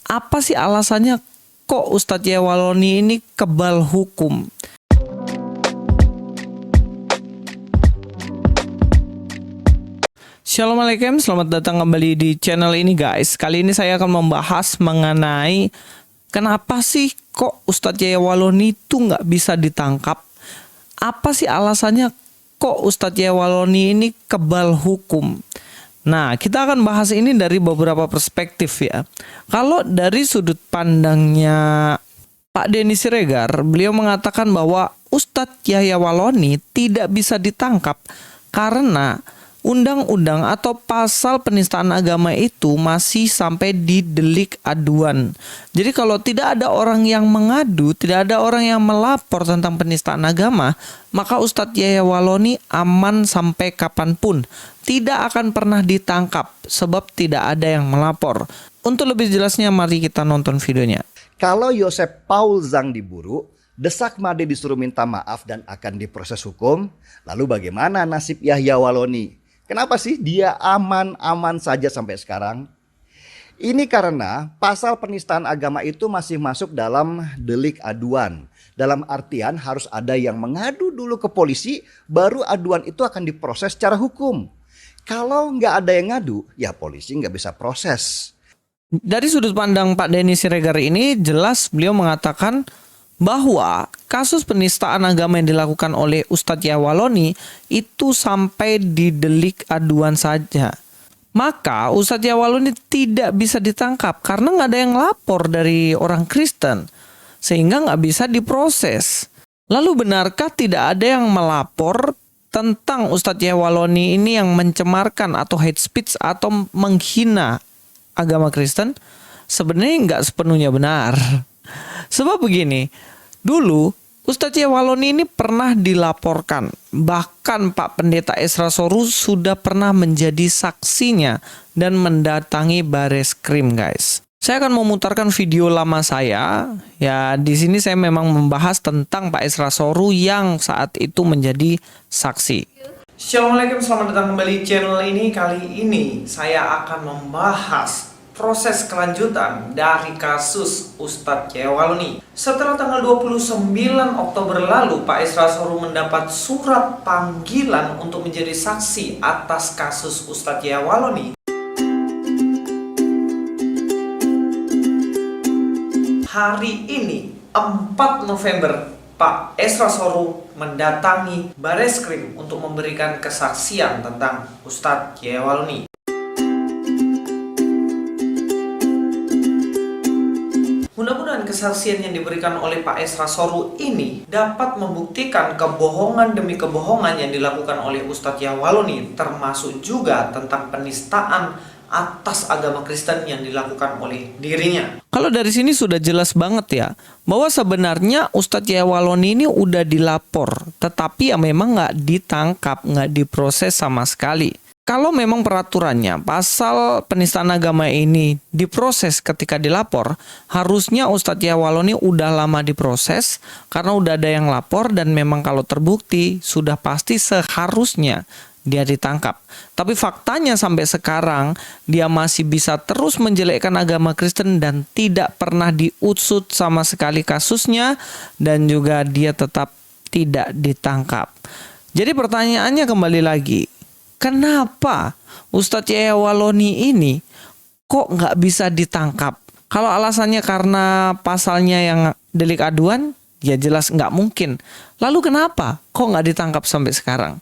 Apa sih alasannya kok Ustadz Yahya Waloni ini kebal hukum? Assalamualaikum, selamat datang kembali di channel ini guys. Kali ini saya akan membahas mengenai kenapa sih kok Ustadz Yahya Waloni itu nggak bisa ditangkap? Apa sih alasannya kok Ustadz Yahya Waloni ini kebal hukum? Nah, kita akan bahas ini dari beberapa perspektif ya. Kalau dari sudut pandangnya Pak Denny Siregar, beliau mengatakan bahwa Ustadz Yahya Waloni tidak bisa ditangkap karena undang-undang atau pasal penistaan agama itu masih sampai di delik aduan. Jadi kalau tidak ada orang yang mengadu, tidak ada orang yang melapor tentang penistaan agama, maka Ustadz Yahya Waloni aman sampai kapanpun. Tidak akan pernah ditangkap sebab tidak ada yang melapor. Untuk lebih jelasnya mari kita nonton videonya. Kalau Yosef Paul Zhang diburu, Desak Made disuruh minta maaf dan akan diproses hukum, lalu bagaimana nasib Yahya Waloni? Kenapa sih dia aman-aman saja sampai sekarang? Ini karena pasal penistaan agama itu masih masuk dalam delik aduan. Dalam artian harus ada yang mengadu dulu ke polisi, baru aduan itu akan diproses secara hukum. Kalau nggak ada yang ngadu, ya polisi nggak bisa proses. Dari sudut pandang Pak Denny Siregar ini jelas beliau mengatakan bahwa kasus penistaan agama yang dilakukan oleh Ustadz Yahya Waloni itu sampai di delik aduan saja. Maka Ustadz Yahya Waloni tidak bisa ditangkap karena nggak ada yang lapor dari orang Kristen. Sehingga nggak bisa diproses. Lalu benarkah tidak ada yang melapor tentang Ustadz Yahya Waloni ini yang mencemarkan atau hate speech atau menghina agama Kristen? Sebenarnya nggak sepenuhnya benar. Sebab begini, dulu Ustadz Yahya Waloni ini pernah dilaporkan. Bahkan Pak Pendeta Esra Soru sudah pernah menjadi saksinya dan mendatangi Bareskrim guys. Saya akan memutarkan video lama saya. Ya, di sini saya memang membahas tentang Pak Esra Soru yang saat itu menjadi saksi. Assalamualaikum, selamat datang kembali di channel ini. Kali ini saya akan membahas proses kelanjutan dari kasus Ustadz Yahya Waloni. Setelah tanggal 29 Oktober lalu, Pak Esra Soru mendapat surat panggilan untuk menjadi saksi atas kasus Ustadz Yahya Waloni. Hari ini, 4 November, Pak Esra Soru mendatangi Bareskrim untuk memberikan kesaksian tentang Ustadz Yahya Waloni. Mudah-mudahan kesaksian yang diberikan oleh Pak Esra Soru ini dapat membuktikan kebohongan demi kebohongan yang dilakukan oleh Ustadz Yahya Waloni, termasuk juga tentang penistaan atas agama Kristen yang dilakukan oleh dirinya. Kalau dari sini sudah jelas banget ya, bahwa sebenarnya Ustadz Yahya Waloni ini udah dilapor, tetapi ya memang nggak ditangkap, nggak diproses sama sekali. Kalau memang peraturannya pasal penistaan agama ini diproses ketika dilapor, harusnya Ustadz Yahya Waloni udah lama diproses karena udah ada yang lapor dan memang kalau terbukti sudah pasti seharusnya dia ditangkap. Tapi faktanya sampai sekarang dia masih bisa terus menjelekkan agama Kristen dan tidak pernah diusut sama sekali kasusnya dan juga dia tetap tidak ditangkap. Jadi pertanyaannya kembali lagi, kenapa Ustadz Yahya Waloni ini kok nggak bisa ditangkap? Kalau alasannya karena pasalnya yang delik aduan, ya jelas nggak mungkin. Lalu kenapa kok nggak ditangkap sampai sekarang?